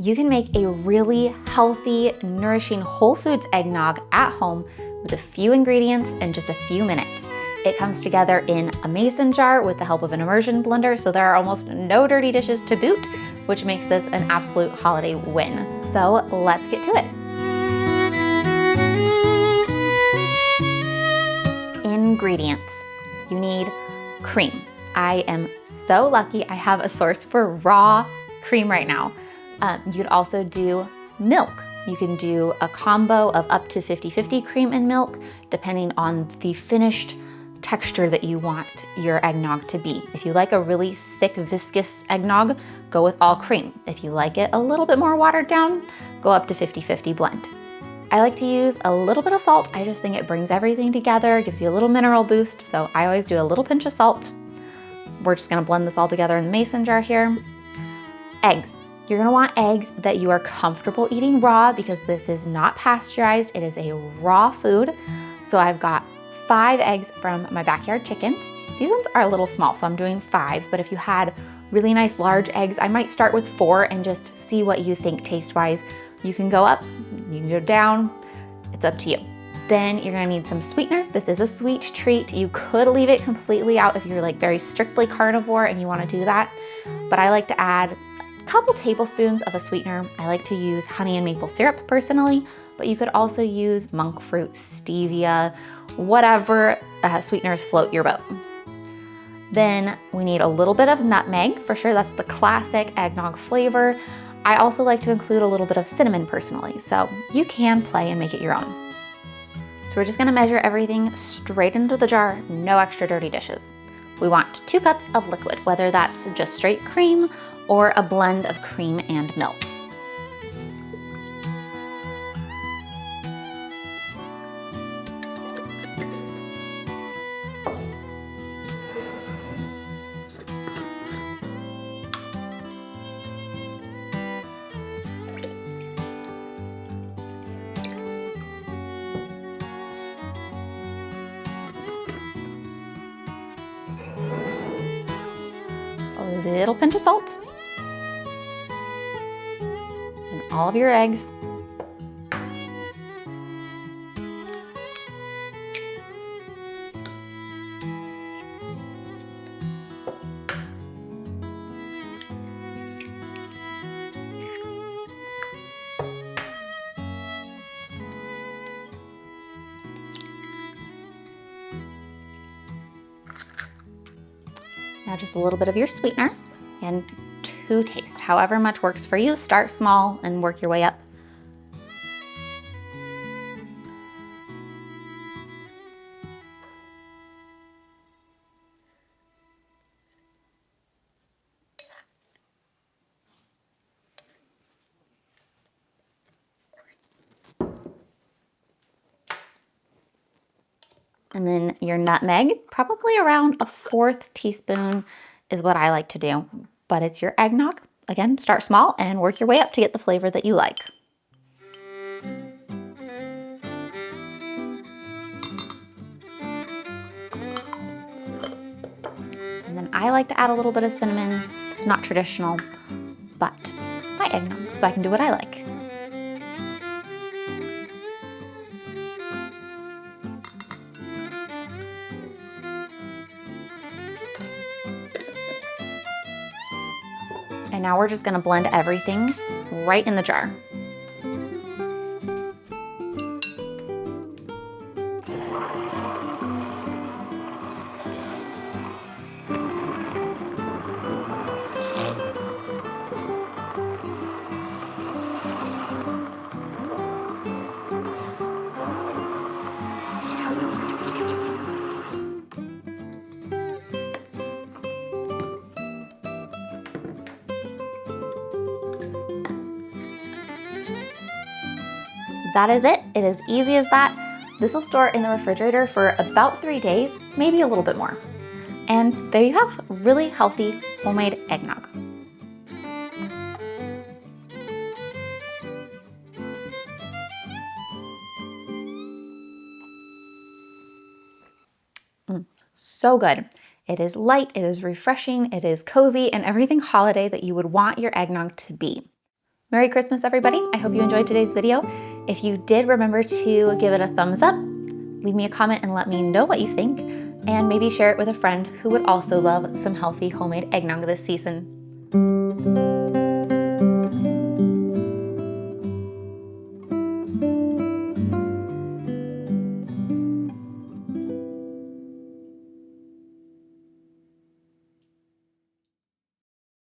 You can make a really healthy, nourishing whole foods eggnog at home with a few ingredients in just a few minutes. It comes together in a mason jar with the help of an immersion blender, so there are almost no dirty dishes to boot, which makes this an absolute holiday win. So let's get to it. Ingredients. You need cream. I am so lucky I have a source for raw cream right now. You could also do milk. You can do a combo of up to 50-50 cream and milk, depending on the finished texture that you want your eggnog to be. If you like a really thick, viscous eggnog, go with all cream. If you like it a little bit more watered down, go up to 50-50 blend. I like to use a little bit of salt. I just think it brings everything together, gives you a little mineral boost, so I always do a little pinch of salt. We're just gonna blend this all together in the mason jar here. Eggs. You're gonna want eggs that you are comfortable eating raw because this is not pasteurized, it is a raw food. So I've got 5 eggs from my backyard chickens. These ones are a little small, so I'm doing 5, but if you had really nice large eggs, I might start with 4 and just see what you think taste-wise. You can go up, you can go down, it's up to you. Then you're gonna need some sweetener. This is a sweet treat. You could leave it completely out if you're like very strictly carnivore and you wanna do that, but I like to add couple tablespoons of a sweetener. I like to use honey and maple syrup personally, but you could also use monk fruit, stevia, whatever sweeteners float your boat. Then we need a little bit of nutmeg, for sure, that's the classic eggnog flavor. I also like to include a little bit of cinnamon personally, so you can play and make it your own. So we're just gonna measure everything straight into the jar, no extra dirty dishes. We want 2 cups of liquid, whether that's just straight cream or a blend of cream and milk. Just a little pinch of salt. And all of your eggs. Now just a little bit of your sweetener and to taste. However much works for you, start small and work your way up. And then your nutmeg, probably around a 1/4 teaspoon is what I like to do, but it's your eggnog. Again, start small and work your way up to get the flavor that you like. And then I like to add a little bit of cinnamon. It's not traditional, but it's my eggnog, so I can do what I like. And now we're just gonna blend everything right in the jar. That is it. It is easy as that. This will store in the refrigerator for about 3 days, maybe a little bit more. And there you have really healthy homemade eggnog. So good. It is light, it is refreshing, it is cozy, and everything holiday that you would want your eggnog to be. Merry Christmas, everybody. I hope you enjoyed today's video. If you did, remember to give it a thumbs up, leave me a comment and let me know what you think, and maybe share it with a friend who would also love some healthy homemade eggnog this season.